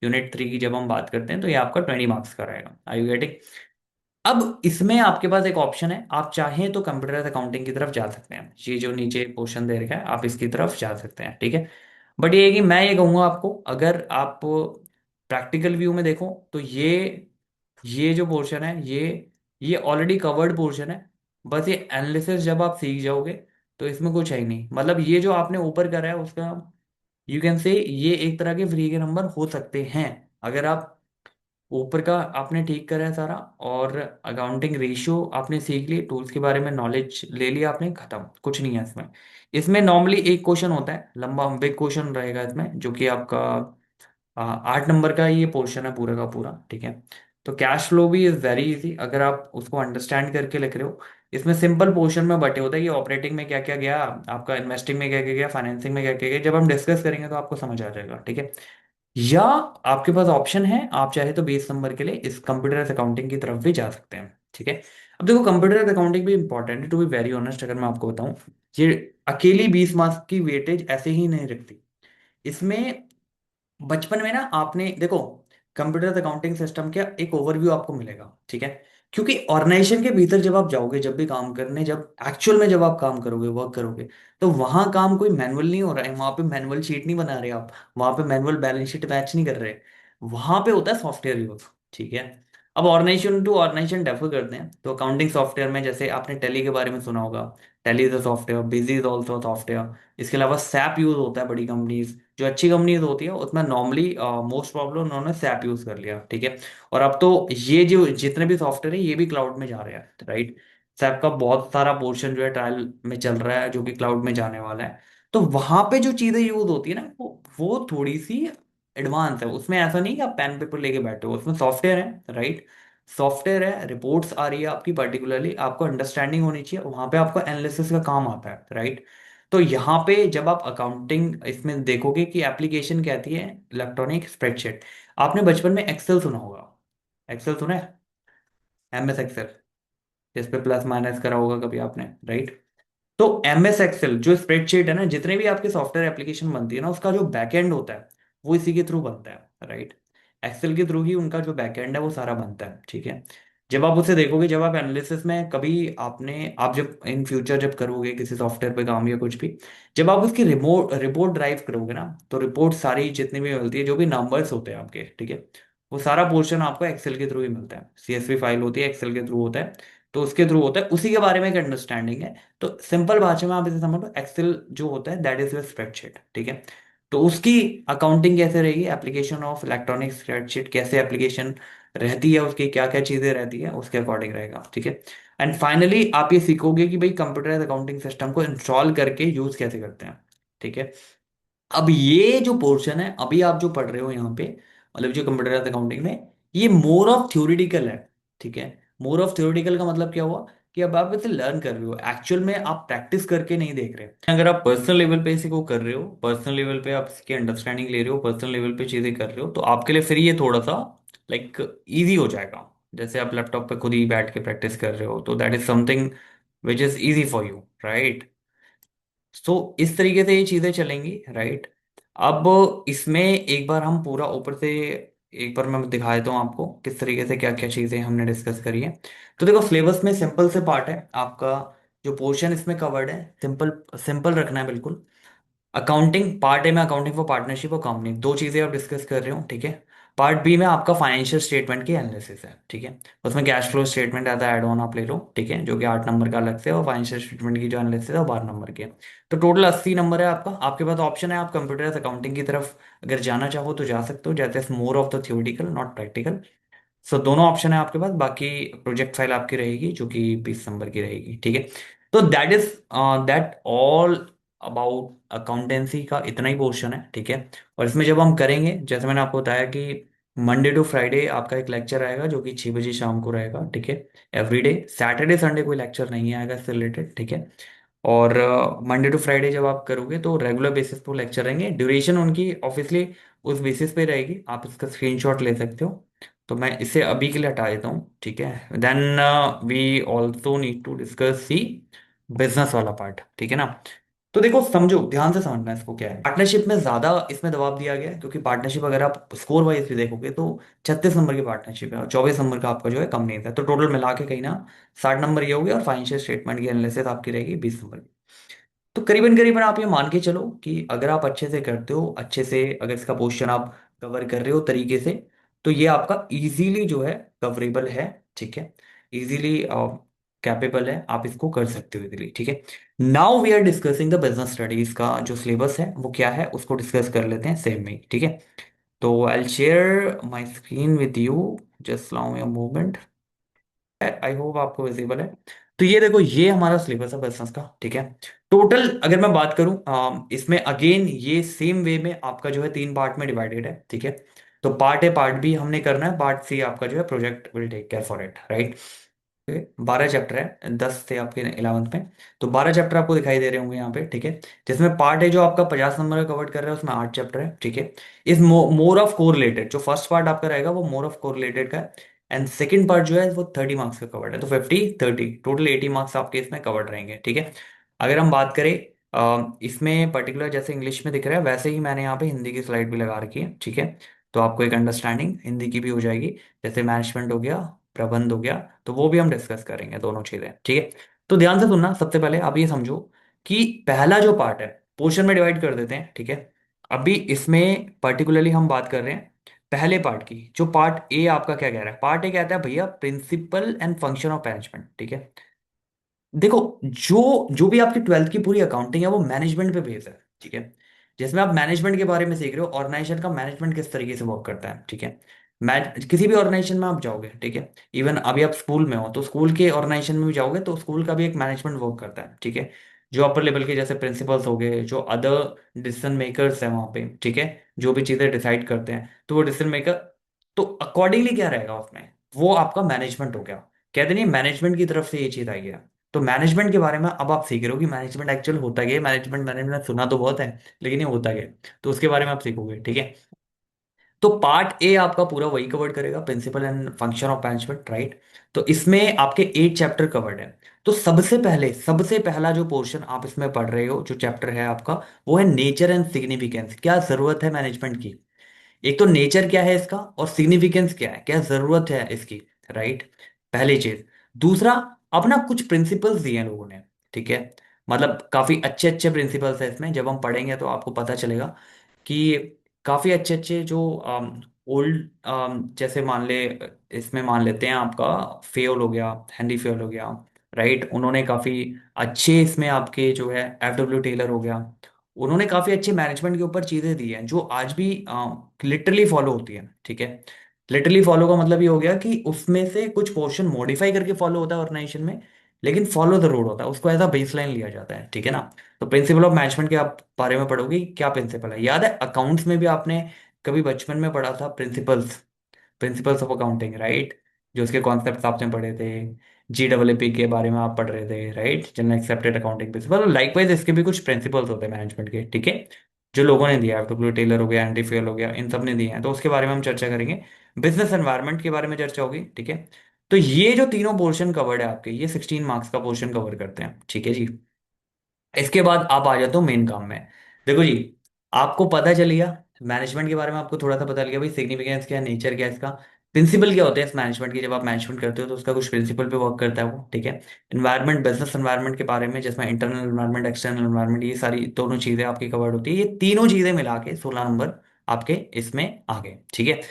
यूनिट 3 की जब हम बात करते हैं, तो ये आपका 20 मार्क्स का रहेगा। आई यू गेटिंग? अब इसमें आपके पास एक ऑप्शन है, आप चाहें तो कंप्यूटर अकाउंटिंग की तरफ जा सकते हैं, ये जो नीचे पोर्शन दे रखा है आप इसकी तरफ जा सकते हैं, ठीक है। बट ये है कि मैं ये कहूंगा आपको, अगर आप प्रैक्टिकल व्यू में देखो तो ये जो पोर्शन है, ये ऑलरेडी कवर्ड पोर्शन है। बस ये एनालिसिस जब आप सीख जाओगे तो इसमें कुछ है ही नहीं, मतलब ये जो आपने ऊपर करा है उसका यू कैन से ये एक तरह के फ्री के नंबर हो सकते हैं, अगर आप ऊपर का आपने ठीक करा है सारा, और अकाउंटिंग रेशियो आपने सीख ली, टूल्स के बारे में नॉलेज ले लिया आपने, खत्म, कुछ नहीं है इसमें। इसमें नॉर्मली एक क्वेश्चन होता है, लंबा बिग क्वेश्चन रहेगा इसमें, जो कि आपका 8 नंबर का ये पोर्शन है पूरा का पूरा, ठीक है। तो कैश फ्लो भी इज वेरी इजी अगर आप उसको अंडरस्टैंड करके लिख रहे हो। इसमें सिंपल पोर्शन में बटे होता है कि ऑपरेटिंग में क्या क्या गया, आपका इन्वेस्टिंग में क्या क्या गया, फाइनेंसिंग में क्या क्या गया, जब हम डिस्कस करेंगे तो आपको समझ आ जाएगा, ठीक है। या आपके पास ऑप्शन है, आप चाहे तो 20 नंबर के लिए इस कंप्यूटर अकाउंटिंग की तरफ भी जा सकते हैं, ठीक है। अब देखो कंप्यूटर अकाउंटिंग भी इंपॉर्टेंट है, टू बी वेरी ऑनेस्ट अगर मैं आपको बताऊं, ये अकेली 20 मार्क्स की वेटेज ऐसे ही नहीं रखती। इसमें बचपन में ना आपने देखो, कंप्यूटर अकाउंटिंग सिस्टम का एक ओवरव्यू आपको मिलेगा, ठीक है। क्योंकि ऑर्गेनाइजेशन के भीतर जब आप जाओगे, जब भी काम करने, जब एक्चुअल में जब आप काम करोगे, वर्क करोगे, तो वहां काम कोई मैनुअल नहीं हो रहा है, वहां पे मैनुअल शीट नहीं बना रहे आप, वहां पे मैनुअल बैलेंस शीट मैच नहीं कर रहे, वहां पे होता है सॉफ्टवेयर यूज, ठीक है। अब ऑर्गेनाइजेशन टू ऑर्गेनाइजेशन डेफर करते हैं, तो अकाउंटिंग सॉफ्टवेयर में जैसे आपने टैली के बारे में सुना होगा, tally is a software, busy is also software. इसके अलावा सैप यूज होता है बड़ी कंपनीज, जो अच्छी कंपनीज होती है उसमें नॉर्मली मोस्ट प्रॉब्लम उन्होंने सैप यूज कर लिया, ठीक है। और अब तो ये जो जितने भी सॉफ्टवेयर है ये भी क्लाउड में जा रहे हैं, राइट। सैप का बहुत सारा पोर्शन जो है ट्रायल में चल रहा है, जो कि क्लाउड में जाने वाला है। तो वहां पे जो चीजें यूज होती है ना, वो थोड़ी सी एडवांस है, उसमें ऐसा नहीं कि आप पेन पेपर लेके बैठे हो, उसमें सॉफ्टवेयर है, राइट। सॉफ्टवेयर है, रिपोर्ट्स आ रही है आपकी, पर्टिकुलरली आपको अंडरस्टैंडिंग होनी चाहिए, वहां पे आपको एनालिसिस का काम आता है, राइट। तो यहाँ पे जब आप अकाउंटिंग इसमें देखोगे कि एप्लीकेशन कहती है इलेक्ट्रॉनिक स्प्रेडशीट। आपने बचपन में एक्सेल सुना होगा, एक्सेल सुना है, MS एक्सेल, जिस पे प्लस माइनस करा होगा कभी आपने, राइट। तो MS एक्सेल जो स्प्रेडशीट है ना, जितने भी आपके सॉफ्टवेयर एप्लीकेशन बनती है ना, उसका जो बैकएंड होता है वो इसी के थ्रू बनता है, राइट। एक्सेल के थ्रू ही उनका जो बैकएंड है वो सारा बनता है, ठीक है। जब आप उसे देखोगे, जब आप एनालिसिस में कभी आपने आप जब इन फ्यूचर जब करोगे किसी सॉफ्टवेयर पे काम या कुछ भी, जब आप उसकी रिमोट रिपोर्ट ड्राइव करोगे ना, तो रिपोर्ट सारी जितनी भी मिलती है, जो भी नंबर्स होते हैं आपके, ठीक है, वो सारा पोर्शन आपको एक्सेल के थ्रू ही मिलता है, CSV फाइल होती है, एक्सेल के थ्रू होता है। तो उसके थ्रू होता है, उसी के बारे में एक अंडरस्टैंडिंग है। तो सिंपल भाषा में आप इसे समझ लो, एक्सेल जो होता है दैट इज योर स्प्रेडशीट, ठीक है। तो उसकी अकाउंटिंग कैसे रहेगी, एप्लीकेशन ऑफ इलेक्ट्रॉनिक स्प्रेडशीट कैसे एप्लीकेशन रहती है, उसकी क्या क्या चीजें रहती है, उसके अकॉर्डिंग रहेगा, ठीक है। एंड फाइनली आप ये सीखोगे कि भाई कंप्यूटर अकाउंटिंग सिस्टम को इंस्टॉल करके यूज कैसे करते हैं, ठीक है। अब ये जो पोर्शन है अभी आप जो पढ़ रहे हो यहाँ पे, मतलब जो कंप्यूटर अकाउंटिंग में, ये मोर ऑफ थ्योरेटिकल है, ठीक है। मोर ऑफ थ्योरेटिकल का मतलब क्या हुआ, कि अब आप इसे लर्न कर रहे हो, एक्चुअल में आप प्रैक्टिस करके नहीं देख रहे। अगर आप पर्सनल लेवल पे इसी को कर रहे हो, पर्सनल लेवल पे आप इसकी अंडरस्टैंडिंग ले रहे हो, पर्सनल लेवल पे चीजें कर रहे हो, तो आपके लिए फिर ये थोड़ा सा लाइक इजी हो जाएगा, जैसे आप लैपटॉप पे खुद ही बैठ के प्रैक्टिस कर रहे हो, तो that is something which is easy for you, right? So इस तरीके से ये चीजें चलेंगी, राइट? अब इसमें एक बार हम पूरा ऊपर से एक बार मैं दिखा देता हूँ आपको किस तरीके से क्या क्या चीजें हमने डिस्कस करी है। तो देखो, सिलेबस में सिंपल से पार्ट है आपका, जो पोर्शन इसमें कवर्ड है सिंपल सिंपल रखना है बिल्कुल। अकाउंटिंग पार्ट ए में अकाउंटिंग फॉर पार्टनरशिप और कंपनी, दो चीजें आप डिस्कस कर रहे हो, ठीक है। पार्ट बी में आपका फाइनेंशियल स्टेटमेंट की एनालिसिस है, ठीक है। उसमें cash flow statement as add on आप ले लो, ठीक है, जो कि 8 नंबर का अलग से है, और फाइनेंशियल स्टेटमेंट की जो एनालिसिस है वो 12 नंबर की है। तो टोटल 80 नंबर है आपका। आपके पास ऑप्शन है, आप कंप्यूटर अकाउंटिंग की तरफ अगर जाना चाहो तो जा सकते हो, that is more of the theoretical not practical. So दोनों ऑप्शन है आपके पास। बाकी प्रोजेक्ट फाइल आपकी रहेगी जो कि 20 नंबर की रहेगी, ठीक है। तो that is that all about accountancy का इतना ही पोर्शन है, ठीक है। और इसमें जब हम करेंगे, जैसे मैंने आपको बताया कि मंडे टू फ्राइडे आपका एक लेक्चर आएगा जो कि 6 बजे शाम को रहेगा, ठीक है। एवरीडे, सैटरडे संडे कोई लेक्चर नहीं आएगा इससे रिलेटेड, ठीक है। और मंडे टू फ्राइडे जब आप करोगे तो रेगुलर बेसिस पे लेक्चर रहेंगे, ड्यूरेशन उनकी ऑब्वियसली उस बेसिस पे रहेगी, आप इसका स्क्रीनशॉट ले सकते हो। तो मैं इसे अभी के लिए हटा देता हूँ, ठीक है। Then we also need to discuss C business वाला पार्ट, ठीक है ना। तो देखो, समझो, ध्यान से समझना इसको क्या है। पार्टनरशिप में ज्यादा इसमें दबाव दिया गया है, क्योंकि पार्टनरशिप अगर आप स्कोर वाइज भी देखोगे तो 36 नंबर की पार्टनरशिप है और 24 नंबर का आपका जो है कंपनी है। तो टोटल मिला के कहीं ना 60 नंबर ये हो गया, और फाइनेंशियल स्टेटमेंट की एनालिसिस आपकी रहेगी 20 नंबर की। तो करीबन करीबन आप ये मान के चलो कि अगर आप अच्छे से करते हो, अच्छे से अगर इसका पोर्शन आप कवर कर रहे हो तरीके से, तो ये आपका इजीली जो है कवरेबल है, ठीक है। इजीली कैपेबल है, आप इसको कर सकते हो इजीली, ठीक है। Now we are discussing the business studies का जो सिलेबस है वो क्या है, उसको डिस्कस कर लेते हैं सेम में, ठीक है। तो I share my screen with you, just allow me a moment. I hope आपको विजिबल है। तो ये देखो, ये हमारा सिलेबस है बिजनेस का, ठीक है। टोटल अगर मैं बात करूं, इसमें अगेन ये सेम वे में आपका जो है 3 पार्ट में डिवाइडेड है, ठीक है। तो पार्ट ए पार्ट बी हमने करना है, पार्ट सी आपका जो है project will take care for it, right. 12 chapter है, 10 थे आपके 11th में। तो 12 चैप्टर आपको दिखाई दे रहे होंगे यहाँ पे, ठीक है। जिसमें पार्ट है जो आपका 50 नंबर का कवर कर रहा है, उसमें 8 चैप्टर है, ठीक है। इस मोर ऑफ कोरिलेटेड, जो फर्स्ट पार्ट आपका रहेगा वो मोर ऑफ कोरिलेटेड का है। एंड सेकंड पार्ट जो है वो 30 मार्क्स का कवर्ड है, तो 50 30 टोटल 80 मार्क्स आपके इसमें कवर्ड रहेंगे, ठीक है। अगर हम बात करें इसमें पर्टिकुलर जैसे इंग्लिश में दिख रहा है, वैसे ही मैंने यहाँ पे हिंदी की स्लाइड भी लगा रखी है, ठीक है। तो आपको एक अंडरस्टैंडिंग हिंदी की भी हो जाएगी। जैसे मैनेजमेंट हो गया, प्रबंध हो गया, तो वो भी हम डिस्कस करेंगे दोनों चीजें, ठीक है। तो ध्यान से सुनना, सबसे पहले आप ये समझो कि पहला जो पार्ट है पोर्शन में डिवाइड कर देते हैं, ठीक है। अभी इसमें पर्टिकुलरली हम बात कर रहे हैं पहले पार्ट की। जो पार्ट ए आपका क्या कह रहा है, पार्ट ए कहता है भैया principle and function of management, ठीक है। देखो, जो जो भी आपकी 12th की पूरी अकाउंटिंग है वो मैनेजमेंट पे बेस है, ठीक है। जिसमें आप मैनेजमेंट के बारे में सीख रहे हो, ऑर्गेनाइजेशन का मैनेजमेंट किस तरीके से वर्क करता है, ठीक है। मैं किसी भी ऑर्गेनाइजेशन में आप जाओगे, ठीक है। इवन अभी आप स्कूल में हो तो स्कूल के ऑर्गेनाइजेशन में भी जाओगे तो स्कूल का भी एक मैनेजमेंट वर्क करता है, ठीक है। जो अपर लेवल के जैसे प्रिंसिपल्स हो गए, जो अदर डिसीजन मेकर्स हैं वहाँ पे, ठीक है, जो भी चीज़ें डिसाइड करते हैं, तो वो डिसीजन मेकर, तो अकॉर्डिंगली क्या रहेगा उसमें, वो आपका मैनेजमेंट हो गया। कहते नहीं, मैनेजमेंट की तरफ से ये चीज़ आई है। तो मैनेजमेंट के बारे में अब आप सीख रहे हो कि मैनेजमेंट एक्चुअल होता क्या है। मैनेजमेंट मैनेजमेंट सुना तो बहुत है, लेकिन ये होता क्या है, तो उसके बारे में आप सीखोगे, ठीक है। तो पार्ट ए आपका पूरा वही कवर करेगा, principle and function of management, right. तो इसमें आपके 8 चैप्टर कवर्ड है। तो सबसे पहला जो पोर्शन आप इसमें पढ़ रहे हो, जो चैप्टर है आपका, वो है नेचर एंड सिग्निफिकेंस, क्या जरूरत है मैनेजमेंट की। एक तो नेचर क्या है इसका, और सिग्निफिकेंस क्या है, क्या जरूरत है इसकी, राइट। पहली चीज। दूसरा, अपना कुछ प्रिंसिपल्स दिए हैं लोगों ने, ठीक है। मतलब काफी अच्छे अच्छे प्रिंसिपल्स है इसमें, जब हम पढ़ेंगे तो आपको पता चलेगा कि काफी अच्छे अच्छे जो ओल्ड, जैसे मान ले, इसमें मान लेते हैं आपका फेयल हो गया, हेनरी फेयल हो गया, राइट। उन्होंने काफी अच्छे इसमें आपके जो है एफ डब्ल्यू टेलर हो गया, उन्होंने काफी अच्छे मैनेजमेंट के ऊपर चीजें दी हैं जो आज भी लिटरली फॉलो होती है, ठीक है। लिटरली फॉलो का मतलब ये हो गया कि उसमें से कुछ पोर्शन मॉडिफाई करके फॉलो होता है ऑर्गेनाइजेशन में, लेकिन फॉलो जरूर होता है, उसको एज अ बेसलाइन लिया जाता है, ठीक है ना। तो प्रिंसिपल ऑफ मैनेजमेंट के आप बारे में पढ़ोगे, क्या प्रिंसिपल है, याद है अकाउंट्स में भी आपने कभी बचपन में पढ़ा था, principles, principles of accounting, right. जो उसके कॉन्सेप्ट आपने पढ़े थे, GAAP के बारे में आप पढ़ रहे थे, right, general accepted accounting principle. Likewise इसके भी कुछ प्रिंसिपल्स होते हैं मैनेजमेंट के, ठीक है। जो लोगों ने दिया है, डब्ल्यू टेलर हो गया, एंडी फेल हो गया, इन सब ने दिए हैं, तो उसके बारे में हम चर्चा करेंगे। बिजनेस एनवायरनमेंट के बारे में चर्चा होगी, ठीक है। तो ये जो तीनों पोर्शन कवर्ड है आपके, ये 16 मार्क्स का पोर्शन कवर करते हैं, ठीक है जी। इसके बाद आप आ जाते हो मेन काम में। देखो जी, आपको पता चल गया मैनेजमेंट के बारे में, आपको थोड़ा सा पता चल गया भाई सिग्निफिकेंस क्या है, नेचर क्या है इसका, प्रिंसिपल क्या होते हैं इस मैनेजमेंट के। जब आप मैनेजमेंट करते हो तो उसका कुछ प्रिंसिपल पे वर्क करता है वो, ठीक है। इन्वायरमेंट, बिजनेस एनवायरनमेंट के बारे में, जिसमें इंटरनल इन्वायरमेंट, एक्सटर्नल इन्वायरमेंट, ये सारी दोनों चीजें आपकी कवर्ड होती है। ये तीनों चीजें मिला के 16 नंबर आपके इसमें आ गए, ठीक है।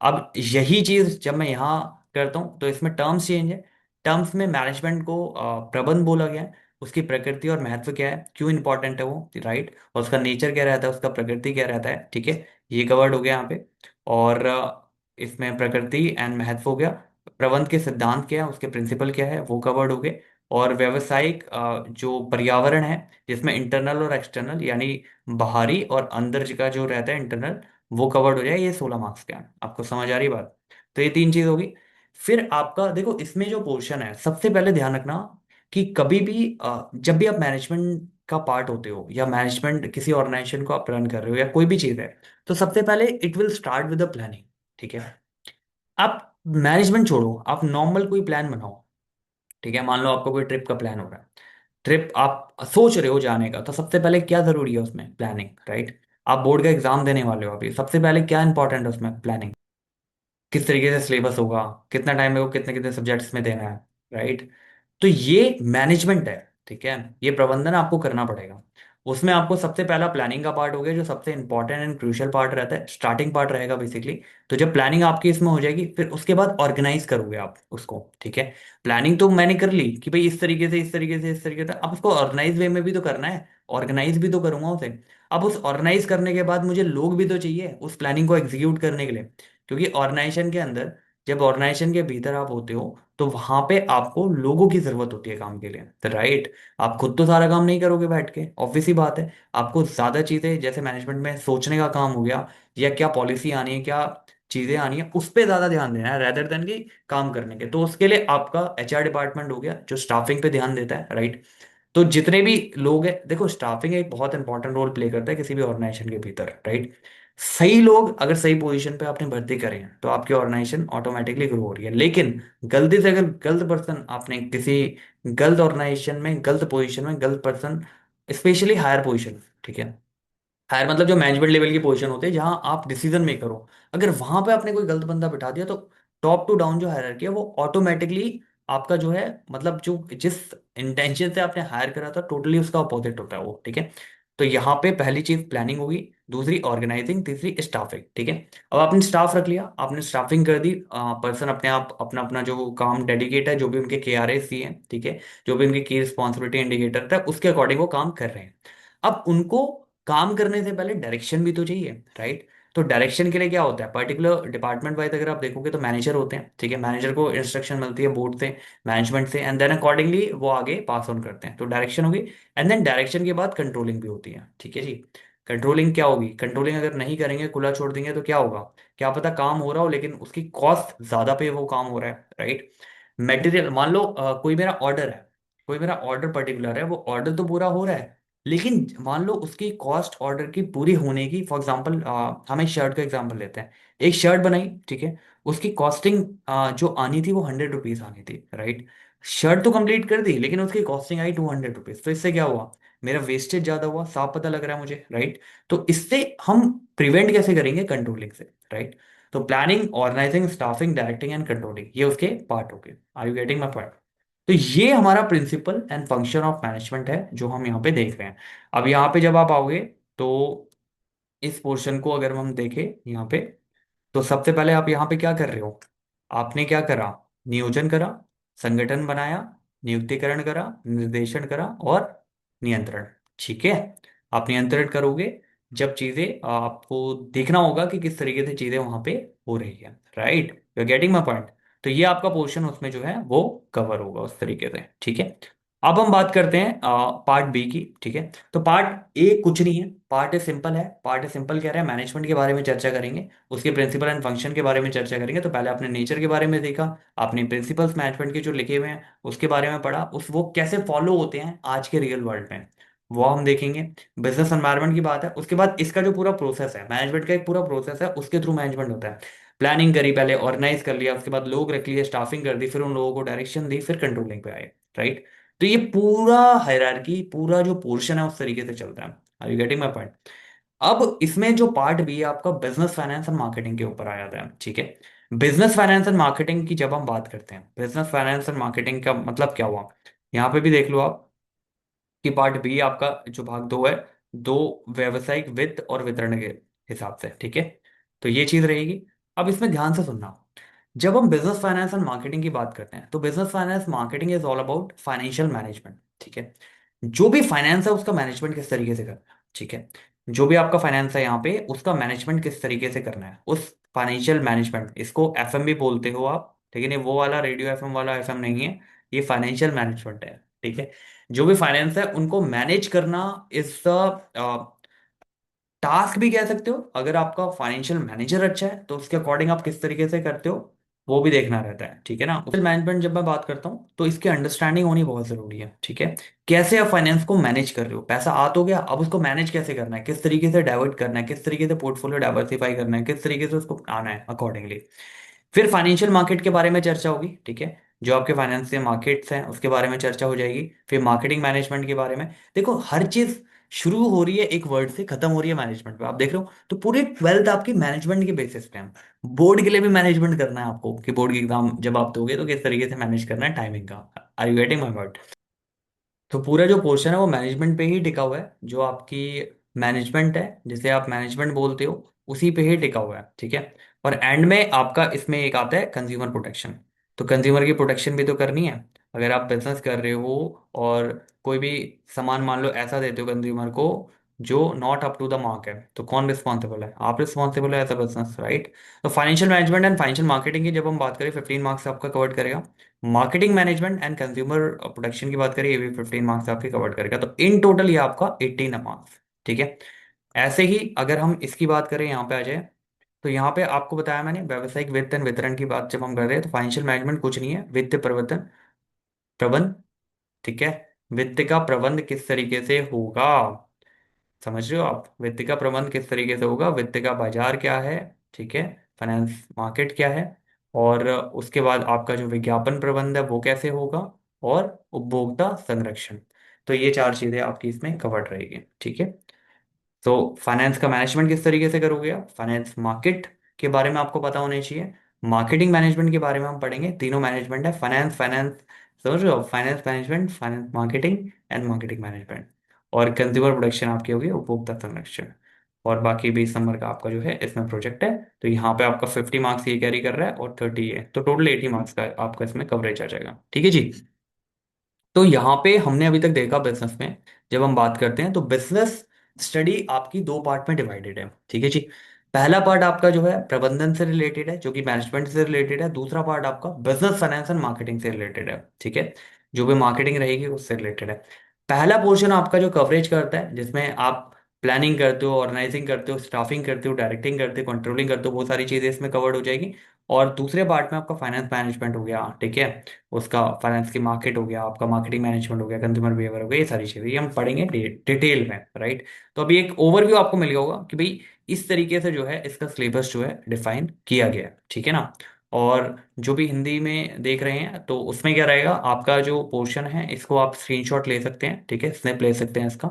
अब यही चीज जब मैं यहाँ करता हूँ तो इसमें टर्म्स चेंज है। टर्म्स में मैनेजमेंट को प्रबंध बोला गया है। उसकी प्रकृति और महत्व क्या है, क्यों इंपॉर्टेंट है वो, राइट, और उसका नेचर क्या रहता है, उसका प्रकृति क्या रहता है, ठीक है। ये कवर्ड हो गया यहाँ पे। और इसमें प्रकृति एंड महत्व हो गया। प्रबंध के सिद्धांत क्या है, उसके प्रिंसिपल क्या है, वो कवर्ड हो गए। और व्यवसायिक जो पर्यावरण है, जिसमें इंटरनल और एक्सटर्नल, यानी बाहरी और अंदर का जो रहता है इंटरनल, वो कवर्ड हो जाए। ये 16 मार्क्स का है, आपको समझ आ रही बात। तो ये तीन चीज होगी। फिर आपका देखो इसमें जो पोर्शन है, सबसे पहले ध्यान रखना कि कभी भी जब भी आप मैनेजमेंट का पार्ट होते हो, या मैनेजमेंट किसी ऑर्गेनाइजेशन को आप रन कर रहे हो, या कोई भी चीज है, तो सबसे पहले it will start with the planning, ठीक है। आप मैनेजमेंट छोड़ो, आप नॉर्मल कोई प्लान बनाओ, ठीक है। मान लो आपको कोई ट्रिप का प्लान हो रहा है, ट्रिप आप सोच रहे हो जाने का, तो सबसे पहले क्या जरूरी है उसमें, प्लानिंग, राइट। आप बोर्ड का एग्जाम देने वाले हो अभी, सबसे पहले क्या इंपॉर्टेंट है उसमें, प्लानिंग। किस तरीके से सिलेबस होगा, कितना टाइम है वो, कितने कितने सब्जेक्ट्स में देना है, राइट। तो ये मैनेजमेंट है, ठीक है। ये प्रबंधन आपको करना पड़ेगा। उसमें आपको सबसे पहला प्लानिंग का पार्ट हो गया, जो सबसे इंपॉर्टेंट एंड क्रूशियल पार्ट रहता है, स्टार्टिंग पार्ट रहेगा बेसिकली। तो जब प्लानिंग आपकी इसमें हो जाएगी, फिर उसके बाद ऑर्गेनाइज करोगे आप उसको, ठीक है। प्लानिंग तो मैंने कर ली कि भाई इस तरीके से, इस तरीके से, इस तरीके से, अब उसको ऑर्गेनाइज वे में भी तो करना है, ऑर्गेनाइज भी तो करूंगा उसे। अब उस ऑर्गेनाइज करने के बाद मुझे लोग भी तो चाहिए उस प्लानिंग को एग्जीक्यूट करने के लिए, क्योंकि ऑर्गेनाइजेशन के अंदर, जब ऑर्गेनाइजेशन के भीतर आप होते हो, तो वहां पे आपको लोगों की जरूरत होती है काम के लिए, तो राइट। आप खुद तो सारा काम नहीं करोगे बैठ के, ऑब्वियस ही बात है। आपको ज्यादा चीजें जैसे मैनेजमेंट में सोचने का काम हो गया, या क्या पॉलिसी आनी है, क्या चीजें आनी है, उस पर ज्यादा ध्यान देना है रेदर देन कि काम करने के। तो उसके लिए आपका एचआर डिपार्टमेंट हो गया, जो स्टाफिंग पे ध्यान देता है, राइट। तो जितने भी लोग हैं, देखो स्टाफिंग एक बहुत इंपॉर्टेंट रोल प्ले करता है किसी भी ऑर्गेनाइजेशन के भीतर, राइट। सही लोग अगर सही पोजीशन पे आपने भर्ती करें, तो आपकी ऑर्गेनाइजेशन ऑटोमेटिकली ग्रो हो रही है। लेकिन गलती से अगर गलत पर्सन आपने किसी गलत ऑर्गेनाइजेशन में, गलत पोजीशन में, गलत पर्सन, स्पेशली हायर पोजीशन, ठीक है, हायर मतलब जो मैनेजमेंट लेवल की पोजीशन होती है, जहां आप डिसीजन मेकर हो, अगर वहां पे आपने कोई गलत बंदा बिठा दिया, तो टॉप टू डाउन जो हायरार्की है, वो ऑटोमेटिकली आपका जो है, मतलब जो जिस इंटेंशन से आपने हायर करा था, टोटली उसका अपोजिट होता है वो, ठीक है। तो यहाँ पे पहली चीज प्लानिंग होगी, दूसरी ऑर्गेनाइजिंग, तीसरी स्टाफिंग, ठीक है। अब आपने स्टाफ रख लिया, आपने स्टाफिंग कर दी, पर्सन अपने आप अपना अपना जो काम डेडिकेट है, जो भी उनके KRA सी है, ठीक है, जो भी उनकी की रिस्पॉन्सिबिलिटी इंडिकेटर था, उसके अकॉर्डिंग वो काम कर रहे हैं। अब उनको काम करने से पहले डायरेक्शन भी तो चाहिए, राइट। तो डायरेक्शन के लिए क्या होता है, पर्टिकुलर डिपार्टमेंट वाइज अगर आप देखोगे तो मैनेजर होते हैं, ठीक है। मैनेजर को इंस्ट्रक्शन मिलती है बोर्ड से, मैनेजमेंट से, एंड देन अकॉर्डिंगली वो आगे पास ऑन करते हैं। तो डायरेक्शन होगी, एंड देन डायरेक्शन के बाद कंट्रोलिंग भी होती है, ठीक है जी। कंट्रोलिंग क्या होगी, कंट्रोलिंग अगर नहीं करेंगे, खुला छोड़ देंगे, तो क्या होगा, क्या पता काम हो रहा हो लेकिन उसकी कॉस्ट ज्यादा पे वो काम हो रहा है, राइट। मटेरियल मान लो कोई मेरा ऑर्डर है, कोई मेरा ऑर्डर पर्टिकुलर है, वो ऑर्डर तो पूरा हो रहा है, लेकिन मान लो उसकी कॉस्ट ऑर्डर की पूरी होने की, फॉर एग्जांपल हम एक शर्ट का एग्जांपल लेते हैं। एक शर्ट बनाई, ठीक है, उसकी कॉस्टिंग जो आनी थी वो 100 रुपीज आनी थी, राइट। शर्ट तो कंप्लीट कर दी, लेकिन उसकी कॉस्टिंग आई 200 रुपीज। तो इससे क्या हुआ, मेरा वेस्टेज ज्यादा हुआ, साफ पता लग रहा है मुझे, राइट। तो इससे हम प्रिवेंट कैसे करेंगे, कंट्रोलिंग से, राइट। तो planning, organising, staffing, directing and controlling, ये उसके पार्ट हो गए। Are you getting my point. तो ये हमारा principle and function of management है, जो हम यहाँ पे देख रहे हैं। अब यहाँ पे जब आप आओगे, तो इस पोर्शन को अगर हम देखें यहाँ पे, तो सबसे पहले आप यहाँ पे क्या कर रहे हो, आपने क्या करा, नियोजन करा, संगठन बनाया, नियुक्तिकरण करा, निर्देशन करा, और नियंत्रण, ठीक है। आप नियंत्रण करोगे जब चीजें, आपको देखना होगा कि किस तरीके से चीजें वहां पे हो रही है, right, you getting my point. तो ये आपका पोर्शन उसमें जो है वो कवर होगा उस तरीके से, ठीक है। अब हम बात करते हैं पार्ट बी की, ठीक है। तो पार्ट ए कुछ नहीं है, पार्ट ए सिंपल है। पार्ट ए सिंपल कह रहा है मैनेजमेंट के बारे में चर्चा करेंगे, उसके प्रिंसिपल एंड फंक्शन के बारे में चर्चा करेंगे। तो पहले आपने नेचर के बारे में देखा, आपने प्रिंसिपल्स मैनेजमेंट के जो लिखे हुए हैं उसके बारे में पढ़ा, उस वो कैसे फॉलो होते हैं आज के रियल वर्ल्ड में। वो हम देखेंगे। बिजनेस एनवायरनमेंट की बात है, उसके बाद इसका जो पूरा प्रोसेस है, मैनेजमेंट का एक पूरा प्रोसेस है, उसके थ्रू मैनेजमेंट होता है। प्लानिंग करी, पहले ऑर्गेनाइज कर लिया, उसके बाद लोग रख लिए, स्टाफिंग कर दी, फिर उन लोगों को डायरेक्शन दी, फिर कंट्रोलिंग पे आए। राइट। तो ये पूरा हायरार्की, पूरा जो पोर्शन है उस तरीके से चलता है। Are you getting my point? अब इसमें जो पार्ट भी है आपका बिजनेस फाइनेंस एंड मार्केटिंग के ऊपर आ जाता है। ठीक है। बिजनेस फाइनेंस एंड मार्केटिंग की जब हम बात करते हैं, बिजनेस फाइनेंस एंड मार्केटिंग का मतलब क्या हुआ, यहाँ पे भी देख लो आप कि पार्ट बी आपका जो भाग दो है, दो व्यवसायिक वित्त और वितरण के हिसाब से। ठीक है। तो ये चीज रहेगी। अब इसमें ध्यान से सुनना, जब हम बिजनेस फाइनेंस एंड मार्केटिंग की बात करते हैं तो business finance marketing is all about financial management. ठीक है। जो भी फाइनेंस है उसका मैनेजमेंट किस तरीके से करना है। ठीक है। जो भी आपका फाइनेंस है यहाँ पे, उसका मैनेजमेंट किस तरीके से करना है, उस फाइनेंशियल मैनेजमेंट, इसको एफएम भी बोलते हो आप, लेकिन ये वो वाला रेडियो एफएम वाला एफएम नहीं है, ये फाइनेंशियल मैनेजमेंट है। ठीक है। जो भी फाइनेंस है उनको मैनेज करना इज द टास्क भी कह सकते हो। अगर आपका फाइनेंशियल मैनेजर अच्छा है तो उसके अकॉर्डिंग आप किस तरीके से करते हो वो भी देखना रहता है। ठीक है ना। मैनेजमेंट जब मैं बात करता हूँ तो इसकी अंडरस्टैंडिंग होनी बहुत जरूरी है। ठीक है। कैसे आप फाइनेंस को मैनेज कर रहे हो, पैसा आ तो गया, अब उसको मैनेज कैसे करना है, किस तरीके से डाइवर्ट करना है, किस तरीके से पोर्टफोलियो डाइवर्सिफाई करना है, किस तरीके से उसको आना है अकॉर्डिंगली। फिर फाइनेंशियल मार्केट के बारे में चर्चा होगी। ठीक है। जो आपके फाइनेंशियल मार्केट्स हैं उसके बारे में चर्चा हो जाएगी। फिर मार्केटिंग मैनेजमेंट के बारे में। देखो हर चीज शुरू हो रही है एक वर्ड से, खत्म हो रही है मैनेजमेंट पे, आप देख रहे हो। तो पूरी ट्वेल्थ आपकी मैनेजमेंट के बेसिस पे है। बोर्ड के लिए भी मैनेजमेंट करना है आपको, कि बोर्ड की एग्जाम जब आप दोगे तो किस तरीके से मैनेज करना है टाइमिंग का। Are you getting my word? तो पूरा जो पोर्शन है वो मैनेजमेंट पे ही टिका हुआ है। जो आपकी मैनेजमेंट है, जिसे आप मैनेजमेंट बोलते हो, उसी पे ही टिका हुआ है। ठीक है। और एंड में आपका इसमें एक आता है कंज्यूमर प्रोटेक्शन। तो कंज्यूमर की प्रोटेक्शन भी तो करनी है। अगर आप बिजनेस कर रहे हो और कोई भी सामान मान लो ऐसा देते हो कंज्यूमर को जो not up to the mark है, तो कौन रिस्पॉन्सिबल है? आप रिस्पॉन्सिबल है एज अ बिजनेस। राइट। तो financial management and financial marketing की जब हम बात करें, 15 मार्क्स आपका कवर करेगा। Marketing management and consumer protection की बात करें, ये भी 15 मार्क्स आपके कवर करेगा। तो इन टोटल ये आपका 18 मार्क्स। ठीक है। ऐसे ही अगर हम इसकी बात करें, यहाँ पे आ जाए, तो यहाँ पे आपको बताया मैंने व्यावसायिक वित्त एंड वितरण की बात जब हम कर रहे हैं, तो फाइनेंशियल मैनेजमेंट कुछ नहीं है, वित्त प्रवर्तन प्रबंध। ठीक है। वित्त का प्रबंध किस तरीके से होगा, समझ रहे हो आप? वित्त का प्रबंध किस तरीके से होगा, वित्त का बाजार क्या है, ठीक है, फाइनेंस मार्केट क्या है, और उसके बाद आपका जो विज्ञापन प्रबंध है वो कैसे होगा, और उपभोक्ता संरक्षण। तो ये चार चीजें आपकी इसमें कवर्ड रहेगी। ठीक है। तो फाइनेंस का मैनेजमेंट किस तरीके से करोगे आप, फाइनेंस मार्केट के बारे में आपको पता होना चाहिए। मार्केटिंग मैनेजमेंट के बारे में हम पढ़ेंगे, तीनों मैनेजमेंट है, फाइनेंस फाइनेंस, समझ रहे हो, finance management, finance marketing and marketing management. और कंज्यूमर प्रोडक्शन आपकी होगी उपभोक्ता संरक्षण। और बाकी 20 नंबर का आपका जो है इसमें प्रोजेक्ट है। तो यहाँ पे आपका 50 मार्क्स ये कैरी कर रहा है और 30 है, तो टोटल 80 मार्क्स का आपका इसमें कवरेज आ जाएगा। ठीक है जी। तो यहाँ पे हमने अभी तक देखा बिजनेस में, जब हम बात करते हैं तो बिजनेस स्टडी आपकी दो पार्ट में डिवाइडेड है। ठीक है जी। पहला पार्ट आपका जो है प्रबंधन से रिलेटेड है, जो कि मैनेजमेंट से रिलेटेड है। दूसरा पार्ट आपका बिजनेस फाइनेंस एंड मार्केटिंग से रिलेटेड है। ठीक है। जो भी मार्केटिंग रहेगी उससे रिलेटेड है। पहला पोर्शन आपका जो कवरेज करता है, जिसमें आप प्लानिंग करते हो, ऑर्गेनाइजिंग करते हो, स्टाफिंग करते हो, डायरेक्टिंग करते हो, कंट्रोलिंग करते हो, वो सारी चीजें इसमें कवर्ड हो जाएगी। और दूसरे पार्ट में आपका फाइनेंस मैनेजमेंट हो गया। ठीक है। उसका फाइनेंस की मार्केट हो गया, आपका मार्केटिंग मैनेजमेंट हो गया, कंज्यूमर बिहेवियर हो गया, ये सारी चीजें ये हम पढ़ेंगे डिटेल में। राइट। तो अभी एक ओवरव्यू आपको मिल गया होगा कि भाई इस तरीके से जो है इसका सिलेबस जो है डिफाइन किया गया है। ठीक है ना। और जो भी हिंदी में देख रहे हैं तो उसमें क्या रहेगा, आपका जो पोर्शन है इसको आप स्क्रीनशॉट ले सकते हैं। ठीक है, स्नैप ले सकते हैं इसका,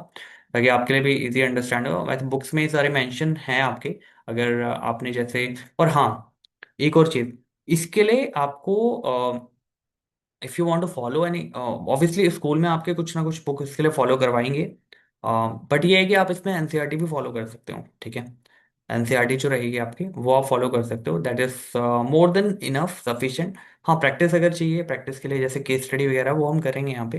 ताकि आपके लिए भी इजी अंडरस्टैंड हो। वैसे बुक्स में ये सारे मेंशन हैं आपके, अगर आपने जैसे। और हाँ, एक और चीज, इसके लिए आपको if you want to follow any, obviously school में आपके कुछ ना कुछ बुक इसके लिए फॉलो करवाएंगे। बट ये है कि आप इसमें एनसीईआरटी भी फॉलो कर सकते हो। ठीक है। एनसीईआरटी जो रहेगी आपकी वो आप फॉलो कर सकते हो, that is more than enough sufficient. हाँ, प्रैक्टिस अगर चाहिए, प्रैक्टिस के लिए जैसे केस स्टडी वगैरह वो हम करेंगे यहाँ पे,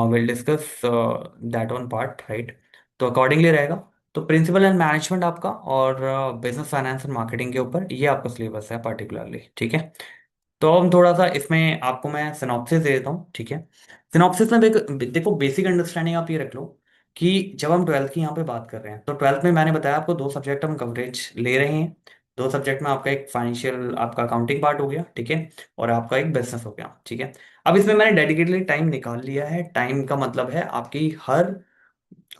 will discuss that on part. Right. तो अकॉर्डिंगली रहेगा। तो प्रिंसिपल एंड मैनेजमेंट आपका, और बिजनेस फाइनेंस एंड मार्केटिंग के ऊपर ये आपका सिलेबस है पर्टिकुलरली। ठीक है। तो हम थोड़ा सा इसमें आपको मैं सिनॉप्सिस दे देता हूँ। ठीक है। सिनॉप्सिस में देखो बेसिक अंडरस्टैंडिंग आप ये रख लो कि जब हम ट्वेल्थ की यहाँ पे बात कर रहे हैं, तो ट्वेल्थ में मैंने बताया आपको दो सब्जेक्ट हम कवरेज ले रहे हैं। दो सब्जेक्ट में आपका एक फाइनेंशियल आपका अकाउंटिंग पार्ट हो गया। ठीक है। और आपका एक बिजनेस हो गया। ठीक है। अब इसमें मैंने डेडिकेटली टाइम निकाल लिया है। टाइम का मतलब है आपकी हर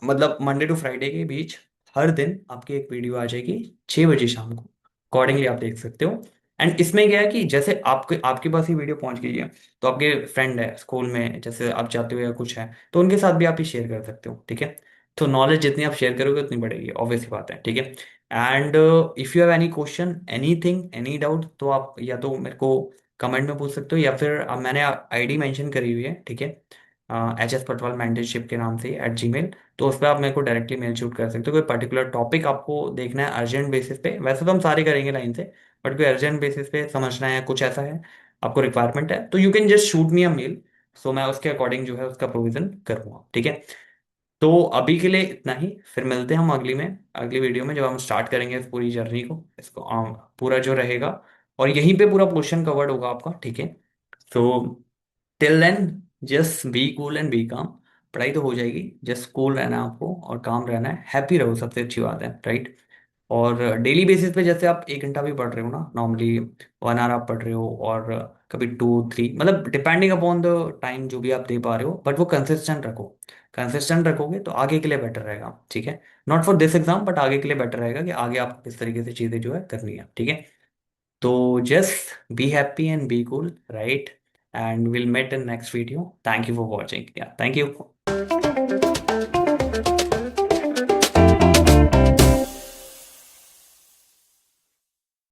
मतलब मंडे टू फ्राइडे के बीच हर दिन आपकी एक वीडियो आ जाएगी 6 बजे शाम को। अकॉर्डिंगली आप देख सकते हो। एंड इसमें क्या है कि जैसे आपके आपके पास ये वीडियो पहुंच गई है, तो आपके फ्रेंड है स्कूल में, जैसे आप जाते हो या कुछ है, तो उनके साथ भी आप ये शेयर कर सकते हो, ठीक है। तो नॉलेज जितनी आप शेयर करोगे उतनी बढ़ेगी, ऑब्वियस सी बात है, ठीक है। And if you have any question, anything, any doubt, तो आप या तो मेरे को कमेंट में पूछ सकते हो, या फिर मैंने आईडी मेंशन करी हुई है, ठीक है, HS पटवाल मेंटरशिप के नाम से @gmail। तो उस पर आप मेरे को डायरेक्टली मेल शूट कर सकते हो। कोई पर्टिकुलर टॉपिक आपको देखना है अर्जेंट बेसिस पे, वैसे तो हम सारे करेंगे लाइन से, बट कोई अर्जेंट बेसिस पे समझना है, कुछ ऐसा है आपको रिक्वायरमेंट है, तो you can just shoot me a mail. So मैं उसके अकॉर्डिंग जो है उसका प्रोविजन करूँगा, ठीक है। तो अभी के लिए इतना ही, फिर मिलते हैं हम अगली वीडियो में, जब हम स्टार्ट करेंगे इस पूरी जर्नी को, इसको पूरा जो रहेगा, और यहीं पे पूरा पोर्शन कवर्ड होगा आपका, ठीक है। So till then, just be cool and be calm. पढ़ाई तो हो जाएगी, जस्ट कूल रहना है आपको और काम रहना है, हैप्पी रहो, सबसे अच्छी बात है, राइट। और डेली बेसिस पे जैसे आप 1 घंटा भी पढ़ रहे हो ना, नॉर्मली 1 आवर आप पढ़ रहे हो, और कभी 2 3, मतलब डिपेंडिंग अपॉन द टाइम जो भी आप दे पा रहे हो, बट वो कंसिस्टेंट रखो। कंसिस्टेंट रखोगे तो आगे के लिए बेटर रहेगा, ठीक है। Not for this exam, but आगे के लिए बेटर रहेगा कि आगे आपको किस तरीके से चीज़ें जो है करनी है, ठीक है। तो just be happy and be cool, right. And will meet in next video. Thank you for watching, yeah thank you.